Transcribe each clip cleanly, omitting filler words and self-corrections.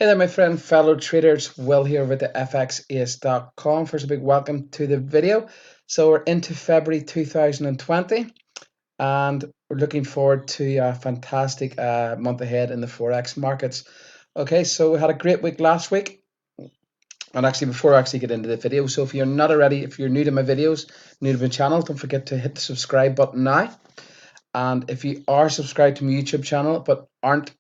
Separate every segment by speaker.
Speaker 1: Hey there, my friend, fellow traders. Will here with the XAUUSD.com. First, a big welcome to the video. So we're into February 2020, and we're looking forward to a fantastic month ahead in the Forex markets. Okay, so we had a great week last week. And actually, before I actually get into the video, so if you're not already, if you're new to my videos, new to my channel, don't forget to hit the subscribe button now. And if you are subscribed to my YouTube channel but aren't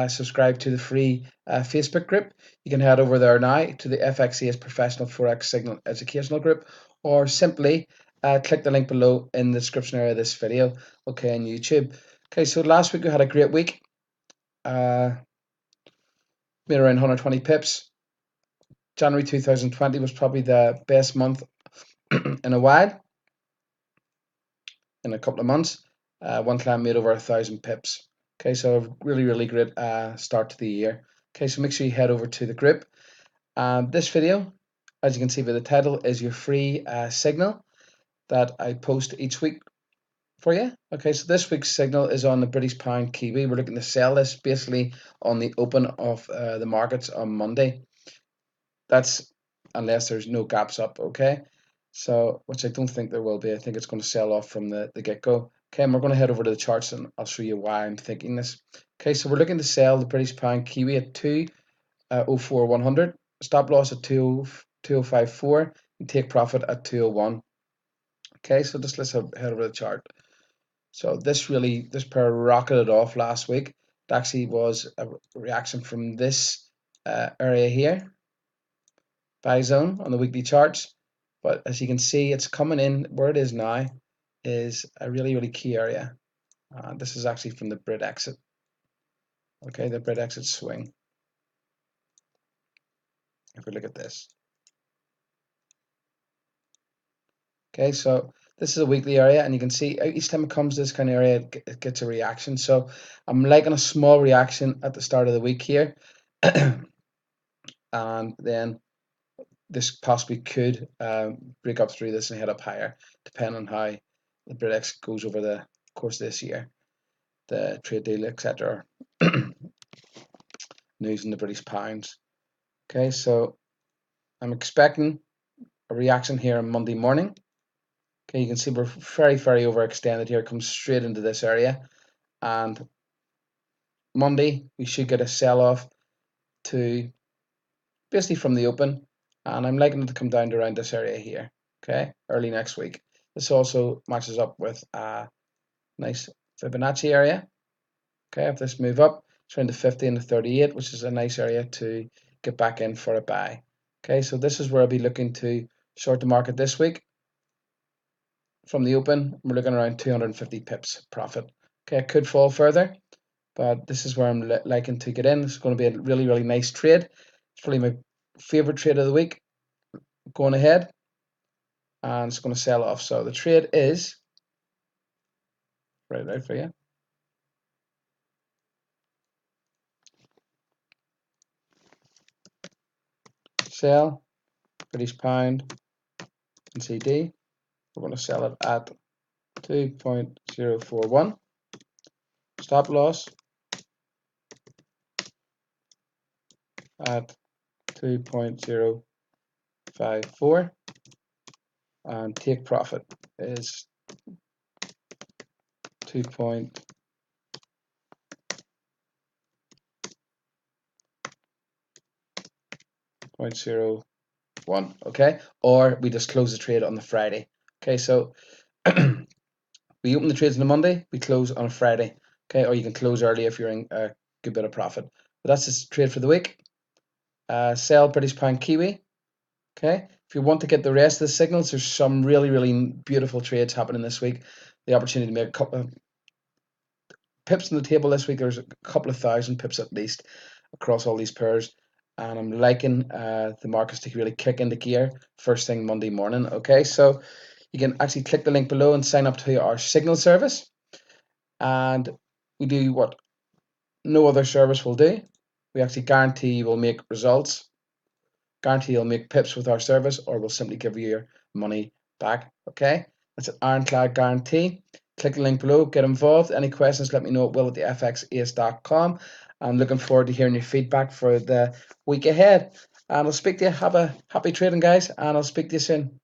Speaker 1: subscribed to the free Facebook group, you can head over there now to the FXA's Professional Forex Signal Educational Group, or simply click the link below in the description area of this video, okay, on YouTube. Okay, so last week we had a great week, made around 120 pips. January 2020 was probably the best month in a while, in a couple of months. One client made over 1,000 pips. Okay, so a really great start to the year. Okay, so make sure you head over to the group. This video, as you can see by the title, is your free signal that I post each week for you. Okay, so this week's signal is on the British pound Kiwi. We're looking to sell this basically on the open of the markets on Monday. That's unless there's no gaps up, okay? So, which I don't think there will be. I think it's going to sell off from the get-go. Okay, and we're going to head over to the charts and I'll show you why I'm thinking this. Okay, so we're looking to sell the British pound Kiwi at 204,100, stop loss at 205.4, and take profit at 201. Okay, so just let's head over to the chart. So this pair rocketed off last week. It actually was a reaction from this area here, buy zone on the weekly charts. But as you can see, it's coming in where it is now is a really key area. This is actually from the Brit exit. Okay, the Brit exit swing. If we look at this. Okay, so this is a weekly area, and you can see each time it comes to this kind of area, it gets a reaction. So I'm liking a small reaction at the start of the week here. And then this possibly could break up through this and head up higher, depending on how the BritX goes over the course of this year, the trade deal, etc. News in the British pounds. Okay, so I'm expecting a reaction here on Monday morning. Okay, you can see we're very overextended here. It comes straight into this area, and Monday we should get a sell-off to basically from the open, and I'm liking it to come down to around this area here. Okay, early next week. This also matches up with a nice Fibonacci area. Okay, if this move up, it's around the 50 and the 38, which is a nice area to get back in for a buy. Okay, so this is where I'll be looking to short the market this week. From the open, we're looking around 250 pips profit. Okay, it could fall further, but this is where I'm liking to get in. This is going to be a really nice trade. It's probably my favorite trade of the week. Going ahead, and it's going to sell off. So the trade is right out for you. Sell British pound and CD. We're going to sell it at 2.041. Stop loss at 2.054, and take profit is 2.01. Okay, or we just close the trade on the Friday. Okay, so we open the trades on a Monday, we close on a Friday. Okay, or you can close early if you're in a good bit of profit. But that's the trade for the week. Sell British pound Kiwi. Okay, if you want to get the rest of the signals, there's some really beautiful trades happening this week. The opportunity to make a couple of pips on the table this week. There's a couple of thousand pips at least across all these pairs, and I'm liking the markets to really kick into gear first thing Monday morning. Okay, so you can actually click the link below and sign up to our signal service, and we do what no other service will do. We actually guarantee you will make results, guarantee you'll make pips with our service, or we'll simply give you your money back. Okay, that's an ironclad guarantee. Click the link below, get involved. Any questions, let me know at will@thefxace.com. I'm looking forward to hearing your feedback for the week ahead. And I'll speak to you. Have a happy trading, guys, and I'll speak to you soon.